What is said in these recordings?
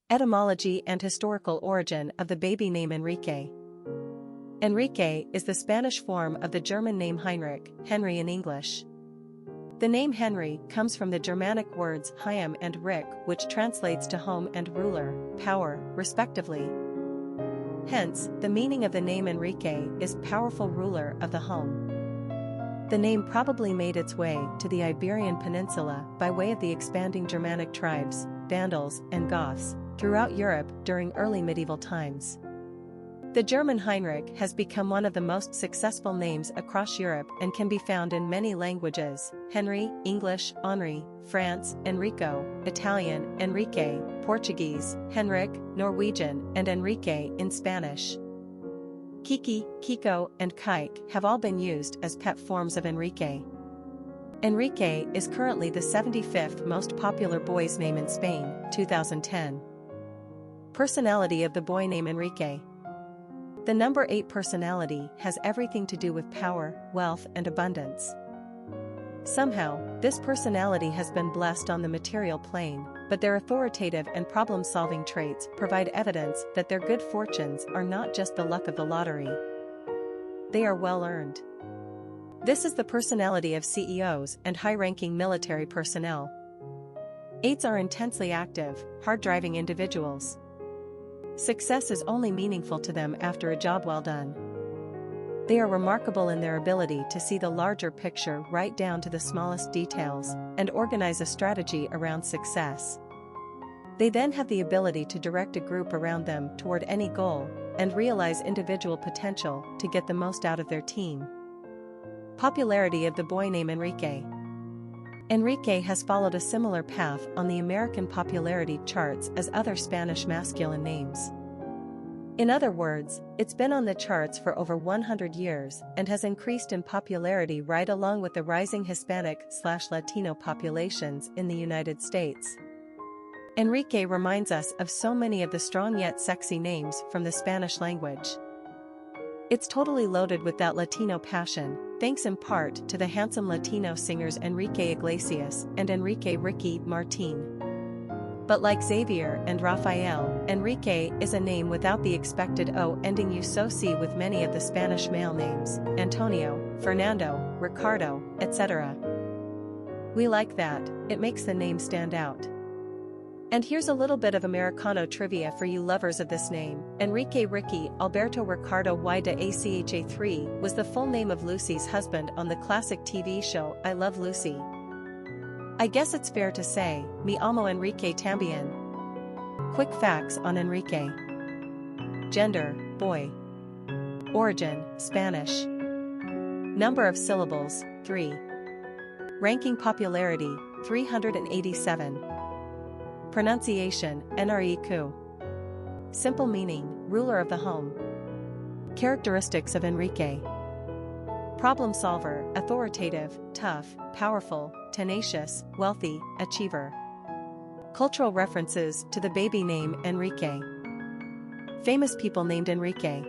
Etymology and historical origin of the baby name Enrique. Enrique is the Spanish form of the German name Heinrich, Henry in English. The name Henry comes from the Germanic words Heim and Rick, which translates to home and ruler, power, respectively. Hence, the meaning of the name Enrique is powerful ruler of the home. The name probably made its way to the Iberian Peninsula by way of the expanding Germanic tribes, Vandals, and Goths, throughout Europe during early medieval times. The German Heinrich has become one of the most successful names across Europe and can be found in many languages: Henry, English, Henri, France, Enrico, Italian, Enrique, Portuguese, Henrik, Norwegian, and Enrique in Spanish. Kiki, Kiko, and Kike have all been used as pet forms of Enrique. Enrique is currently the 75th most popular boy's name in Spain, 2010. Personality of the boy name Enrique. The number 8 personality has everything to do with power, wealth, and abundance. Somehow, this personality has been blessed on the material plane, but their authoritative and problem-solving traits provide evidence that their good fortunes are not just the luck of the lottery. They are well-earned. This is the personality of CEOs and high-ranking military personnel. 8s are intensely active, hard-driving individuals. Success is only meaningful to them after a job well done. They are remarkable in their ability to see the larger picture right down to the smallest details and organize a strategy around success. They then have the ability to direct a group around them toward any goal and realize individual potential to get the most out of their team. Popularity of the boy name Enrique. Enrique has followed a similar path on the American popularity charts as other Spanish masculine names. In other words, it's been on the charts for over 100 years and has increased in popularity right along with the rising Hispanic/Latino populations in the United States. Enrique reminds us of so many of the strong yet sexy names from the Spanish language. It's totally loaded with that Latino passion, thanks in part to the handsome Latino singers Enrique Iglesias and Enrique Ricky Martin. But like Xavier and Rafael, Enrique is a name without the expected O ending you so see with many of the Spanish male names: Antonio, Fernando, Ricardo, etc. We like that, it makes the name stand out. And here's a little bit of Americano trivia for you lovers of this name. Enrique Ricky Alberto Ricardo y de Acha III was the full name of Lucy's husband on the classic TV show I Love Lucy. I guess it's fair to say, mi amo Enrique también. Quick facts on Enrique. Gender, boy. Origin, Spanish. Number of syllables, 3. Ranking popularity, 387. Pronunciation, Nreq. Simple meaning, ruler of the home. Characteristics of Enrique. Problem solver, authoritative, tough, powerful, tenacious, wealthy, achiever. Cultural references to the baby name Enrique. Famous people named Enrique.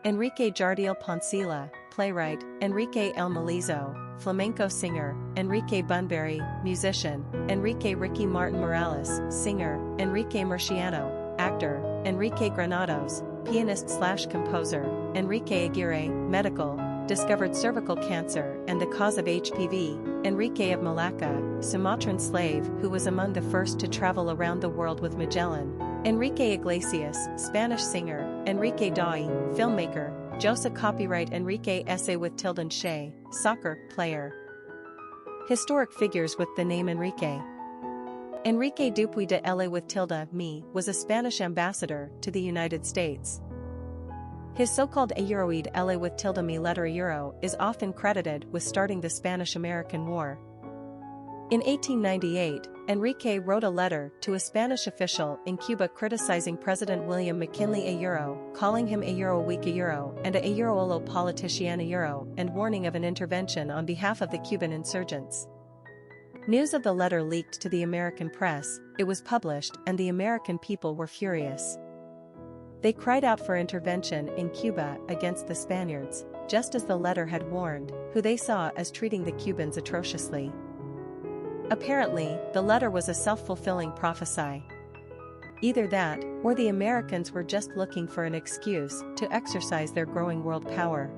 Enrique Jardiel Poncila, playwright; Enrique El Malizo, flamenco singer; Enrique Bunbury, musician; Enrique Ricky Martin Morales, singer; Enrique Murciano, actor; Enrique Granados, pianist/composer; Enrique Aguirre, medical, discovered cervical cancer and the cause of HPV; Enrique of Malacca, Sumatran slave who was among the first to travel around the world with Magellan; Enrique Iglesias, Spanish singer; Enrique Dawi, filmmaker; Josa copyright Enrique S.A. with Tilden Shea, soccer player. Historic figures with the name Enrique. Enrique Dupuy de L.A. with tilde me was a Spanish ambassador to the United States. His so-called Euroid L.A. with tilde me letter Euro is often credited with starting the Spanish-American War. In 1898, Enrique wrote a letter to a Spanish official in Cuba criticizing President William McKinley a Euro, calling him a Euro weak a Euro and a Euroolo politician a Euro, and warning of an intervention on behalf of the Cuban insurgents. News of the letter leaked to the American press, it was published, and the American people were furious. They cried out for intervention in Cuba against the Spaniards, just as the letter had warned, who they saw as treating the Cubans atrociously. Apparently, the letter was a self-fulfilling prophecy. Either that, or the Americans were just looking for an excuse to exercise their growing world power.